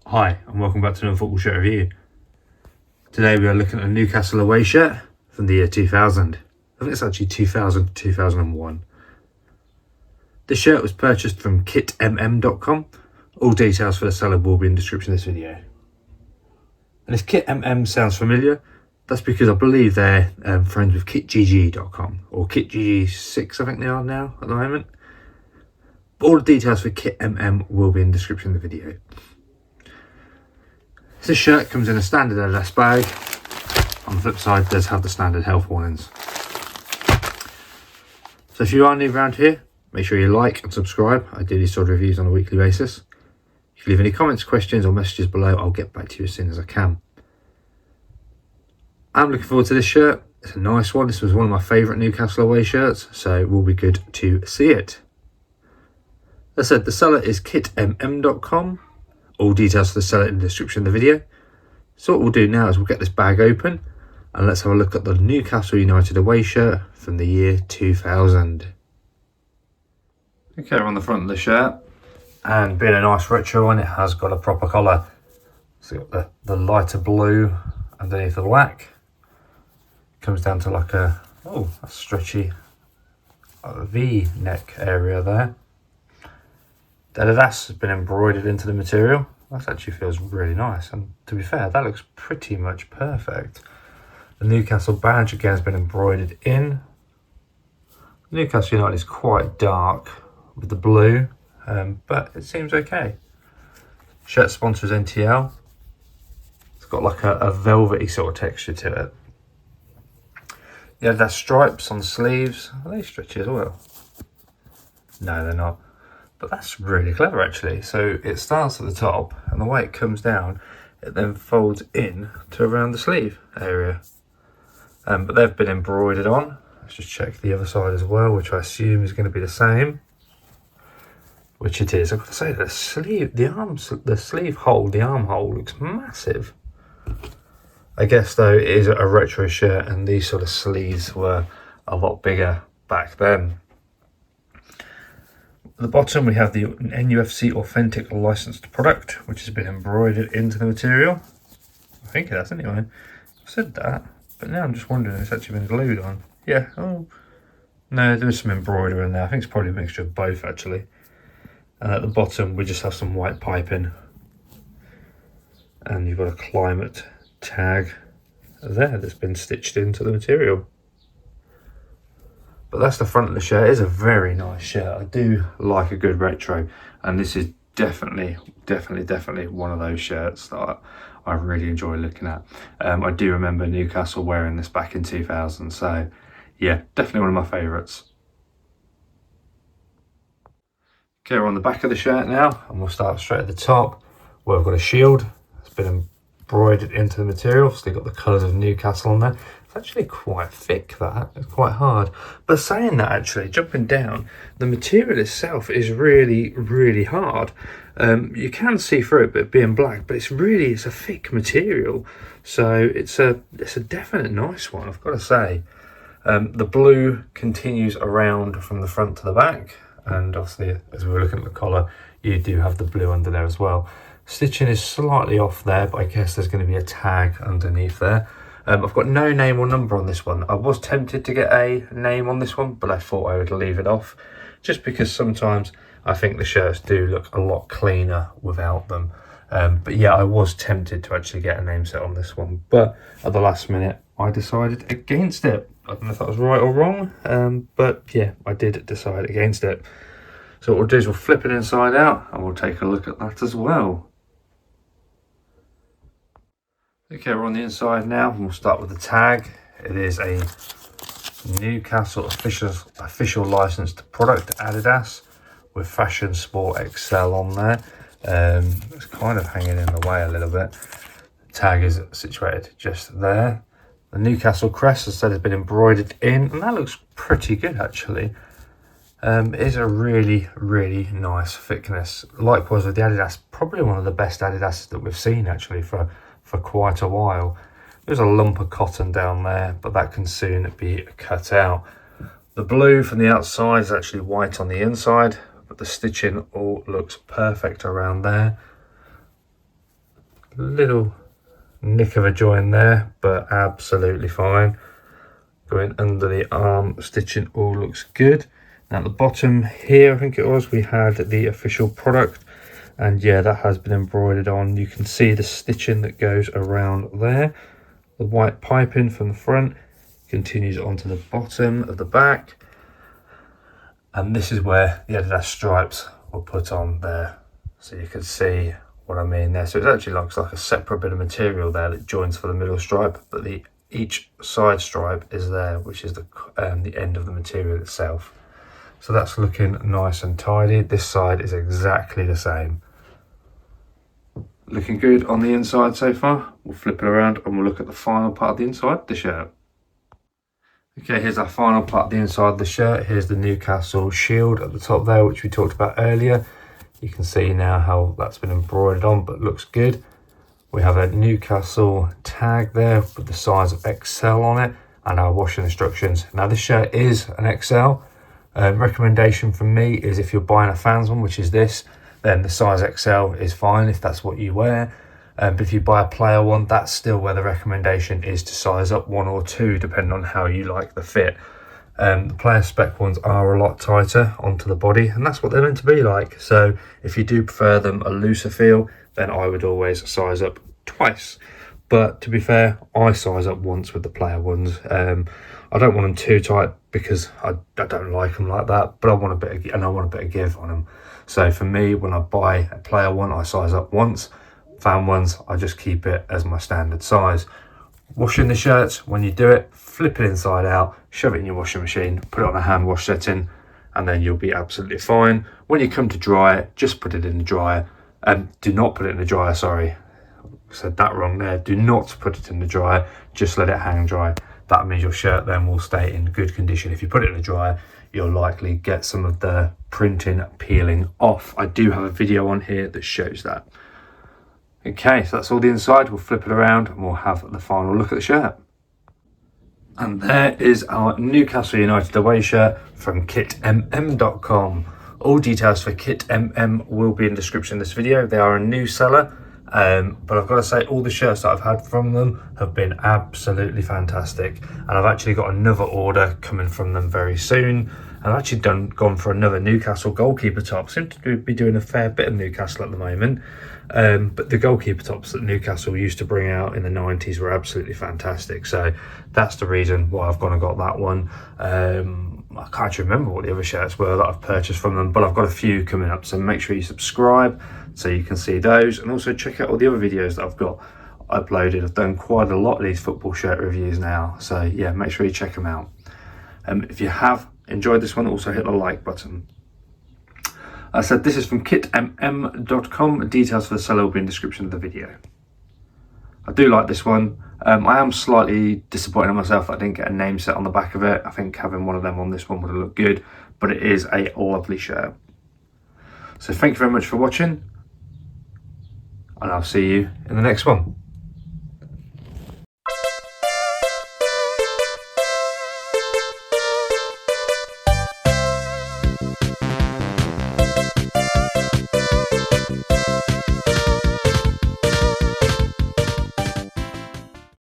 Hi and welcome back to another football shirt review. Today we are looking at a Newcastle away shirt from the year 2000. I think it's actually 2000-2001. This shirt was purchased from kitmm.com. All details for the seller will be in the description of this video. And if kitmm sounds familiar, that's because I believe they're friends with kitgg.com or kitgg6 I think they are now at the moment. But all the details for kitmm will be in the description of the video. This shirt comes in a standard Adidas bag. On the flip side, it does have the standard health warnings. So if you are new around here, make sure you like and subscribe. I do these sort of reviews on a weekly basis. If you leave any comments, questions or messages below, I'll get back to you as soon as I can. I'm looking forward to this shirt. It's a nice one. This was one of my favourite Newcastle away shirts, so it will be good to see it. As I said, the seller is kitmm.com. All details for the seller in the description of the video. So what we'll do now is we'll get this bag open and let's have a look at the Newcastle United away shirt from the year 2000. Okay, we're on the front of the shirt, and being a nice retro one, it has got a proper collar. So you've got the lighter blue underneath the black. Comes down to like a stretchy V-neck area there. The Adidas has been embroidered into the material. That actually feels really nice, and to be fair, that looks pretty much perfect. The Newcastle badge again has been embroidered in. Newcastle United is quite dark with the blue, but it seems okay. Shirt sponsors NTL. It's got like a velvety sort of texture to it. Yeah, there's stripes on the sleeves. Are they stretchy as well? No, they're not. But that's really clever actually. So it starts at the top, and the way it comes down, it then folds in to around the sleeve area. But they've been embroidered on. Let's just check the other side as well, which I assume is going to be the same. Which it is. I've got to say, the sleeve hole, the armhole looks massive. I guess though it is a retro shirt, and these sort of sleeves were a lot bigger back then. At the bottom we have the NUFC authentic licensed product, which has been embroidered into the material. I think it has anyway. I said that, but now I'm just wondering if it's actually been glued on. Yeah, oh no, there is some embroidery in there. I think it's probably a mixture of both actually. And at the bottom we just have some white piping, and you've got a climate tag there that's been stitched into the material. But that's the front of the shirt. It is a very nice shirt. I do like a good retro, and this is definitely one of those shirts that I really enjoy looking at. I do remember Newcastle wearing this back in 2000, so yeah, definitely one of my favourites. Okay, we're on the back of the shirt now, and we'll start straight at the top where we've got a shield. It's been embroidered into the material, so they've got the colours of Newcastle on there. It's actually quite thick, that. It's quite hard. But saying that, actually, jumping down, the material itself is really hard. You can see through it, but being black, but it's a thick material. So it's a definite nice one, I've got to say. The blue continues around from the front to the back, and obviously, as we were looking at the collar, you do have the blue under there as well. Stitching is slightly off there, but I guess there's going to be a tag underneath there. I've got no name or number on this one. I was tempted to get a name on this one, but I thought I would leave it off, just because sometimes I think the shirts do look a lot cleaner without them. But yeah, I was tempted to actually get a name set on this one, but at the last minute I decided against it. I don't know if that was right or wrong, but yeah, I did decide against it. So what we'll do is we'll flip it inside out, and we'll take a look at that as well. Okay, we're on the inside now, and we'll start with the tag. It is a Newcastle official licensed product, Adidas, with Fashion Sport XL on there. It's kind of hanging in the way a little bit. The tag is situated just there. The Newcastle crest, as I said, has been embroidered in, and that looks pretty good actually. It is a really nice thickness. Likewise with the Adidas, probably one of the best Adidas that we've seen actually for quite a while. There's a lump of cotton down there, but that can soon be cut out. The blue from the outside is actually white on the inside, but the stitching all looks perfect around there. little nick of a join there, but absolutely fine. Going under the arm, stitching all looks good. Now at the bottom here, I think it was, we had the official product, and yeah, that has been embroidered on. You can see the stitching that goes around there. The white piping from the front continues onto the bottom of the back, and this is where the Adidas stripes were put on there, so you can see what I mean there. So it actually looks like a separate bit of material there that joins for the middle stripe, but each side stripe is there, which is the end of the material itself. So that's looking nice and tidy. This side is exactly the same. Looking good on the inside so far. We'll flip it around and we'll look at the final part of the inside, the shirt. Okay, here's our final part of the inside of the shirt. Here's the Newcastle shield at the top there, which we talked about earlier. You can see now how that's been embroidered on, but looks good. We have a Newcastle tag there with the size of XL on it and our washing instructions. Now this shirt is an XL. Recommendation from me is if you're buying a fans one, which is this, then the size XL is fine if that's what you wear. But if you buy a player one, that's still where the recommendation is to size up 1 or 2, depending on how you like the fit. The player spec ones are a lot tighter onto the body, and that's what they're meant to be like. So if you do prefer them a looser feel, then I would always size up twice. But to be fair, I size up once with the player ones. I don't want them too tight because I don't like them like that, but I want a bit of give on them. So for me, when I buy a player one, I size up once. Fan ones, I just keep it as my standard size. Washing the shirts, when you do it, flip it inside out, shove it in your washing machine, put it on a hand wash setting, and then you'll be absolutely fine. When you come to dry it, just put it in the dryer. Do not put it in the dryer, sorry. I said that wrong there. Do not put it in the dryer, just let it hang dry. That means your shirt then will stay in good condition. If you put it in the dryer, you'll likely get some of the printing peeling off. I do have a video on here that shows that. Okay, so that's all the inside. We'll flip it around and we'll have the final look at the shirt. And there is our Newcastle United away shirt from kitmm.com. All details for KitMM will be in the description of this video. They are a new seller, but I've got to say all the shirts that I've had from them have been absolutely fantastic. And I've actually got another order coming from them very soon. I've actually gone for another Newcastle goalkeeper top. Seem to be doing a fair bit of Newcastle at the moment. But the goalkeeper tops that Newcastle used to bring out in the 90s were absolutely fantastic. So that's the reason why I've gone and got that one. I can't remember what the other shirts were that I've purchased from them, but I've got a few coming up. So make sure you subscribe so you can see those. And also check out all the other videos that I've got uploaded. I've done quite a lot of these football shirt reviews now. So yeah, make sure you check them out. If you have enjoyed this one, also hit the like button. I said this is from kitmm.com. Details for the seller will be in the description of the video. I do like this one. I am slightly disappointed in myself that I didn't get a name set on the back of it. I think having one of them on this one would have looked good, but it is a lovely shirt. So thank you very much for watching, and I'll see you in the next one.